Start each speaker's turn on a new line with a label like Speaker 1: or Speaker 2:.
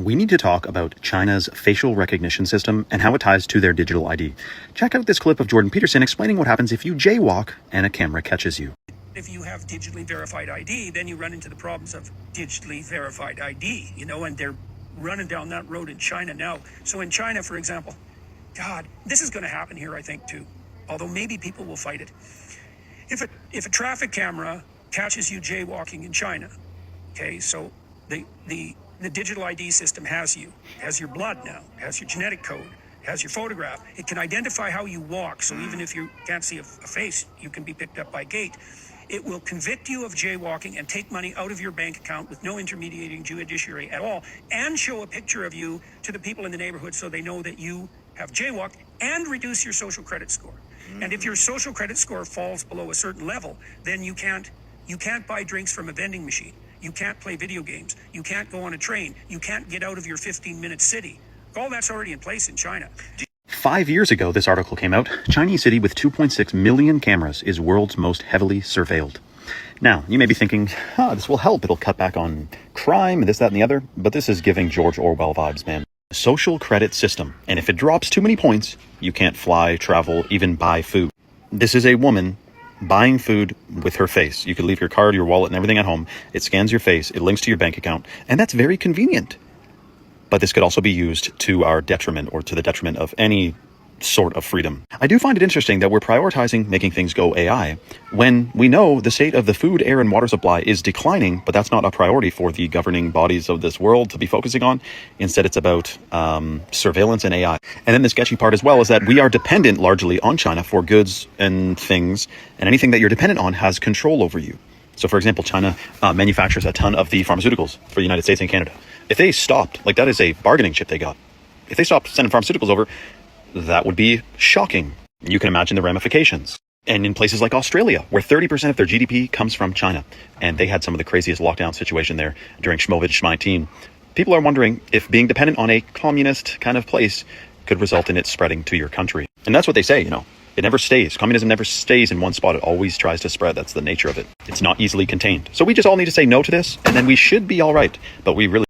Speaker 1: we need to talk about China's facial recognition system and how it ties to their digital ID. Check out this clip of Jordan Peterson explaining what happens if you jaywalk and a camera catches you.
Speaker 2: If you have digitally verified ID, then you run into the problems of digitally verified ID, and they're running down that road in China now. So in China, for example, God, this is going to happen here, I think, too, although maybe people will fight it. If a traffic camera catches you jaywalking in China, okay, so the digital ID system has your blood now, has your genetic code, has your photograph. It can identify how you walk, so even if you can't see a face, you can be picked up by gait. It will convict you of jaywalking and take money out of your bank account with no intermediating judiciary at all, and show a picture of you to the people in the neighborhood so they know that you have jaywalked, and reduce your social credit score. And if your social credit score falls below a certain level, then you can't buy drinks from a vending machine. You can't play video games. You can't go on a train. You can't get out of your 15-minute city. All that's already in place in China.
Speaker 1: 5 years ago, this article came out. Chinese city with 2.6 million cameras is world's most heavily surveilled. Now, you may be thinking, this will help. It'll cut back on crime and this, that, and the other. But this is giving George Orwell vibes, man. Social credit system. And if it drops too many points, you can't fly, travel, even buy food. This is a woman buying food with her face. You could leave your card, your wallet, and everything at home. It scans your face. It links to your bank account. And that's very convenient. But this could also be used to our detriment, or to the detriment of any sort of freedom. I do find it interesting that we're prioritizing making things go AI when we know the state of the food, air, and water supply is declining, but that's not a priority for the governing bodies of this world to be focusing on. Instead, it's about surveillance and AI. And then the sketchy part as well is that we are dependent largely on China for goods and things, and anything that you're dependent on has control over you. So, for example, China manufactures a ton of the pharmaceuticals for the United States and Canada. If they stopped, that is a bargaining chip they got. If they stopped sending pharmaceuticals over, that would be shocking. You can imagine the ramifications. And in places like Australia, where 30% of their GDP comes from China, and they had some of the craziest lockdown situation there during Schmovid-19, people are wondering if being dependent on a communist kind of place could result in it spreading to your country. And that's what they say, It never stays. Communism never stays in one spot. It always tries to spread. That's the nature of it. It's not easily contained. So we just all need to say no to this, and then we should be all right. But we really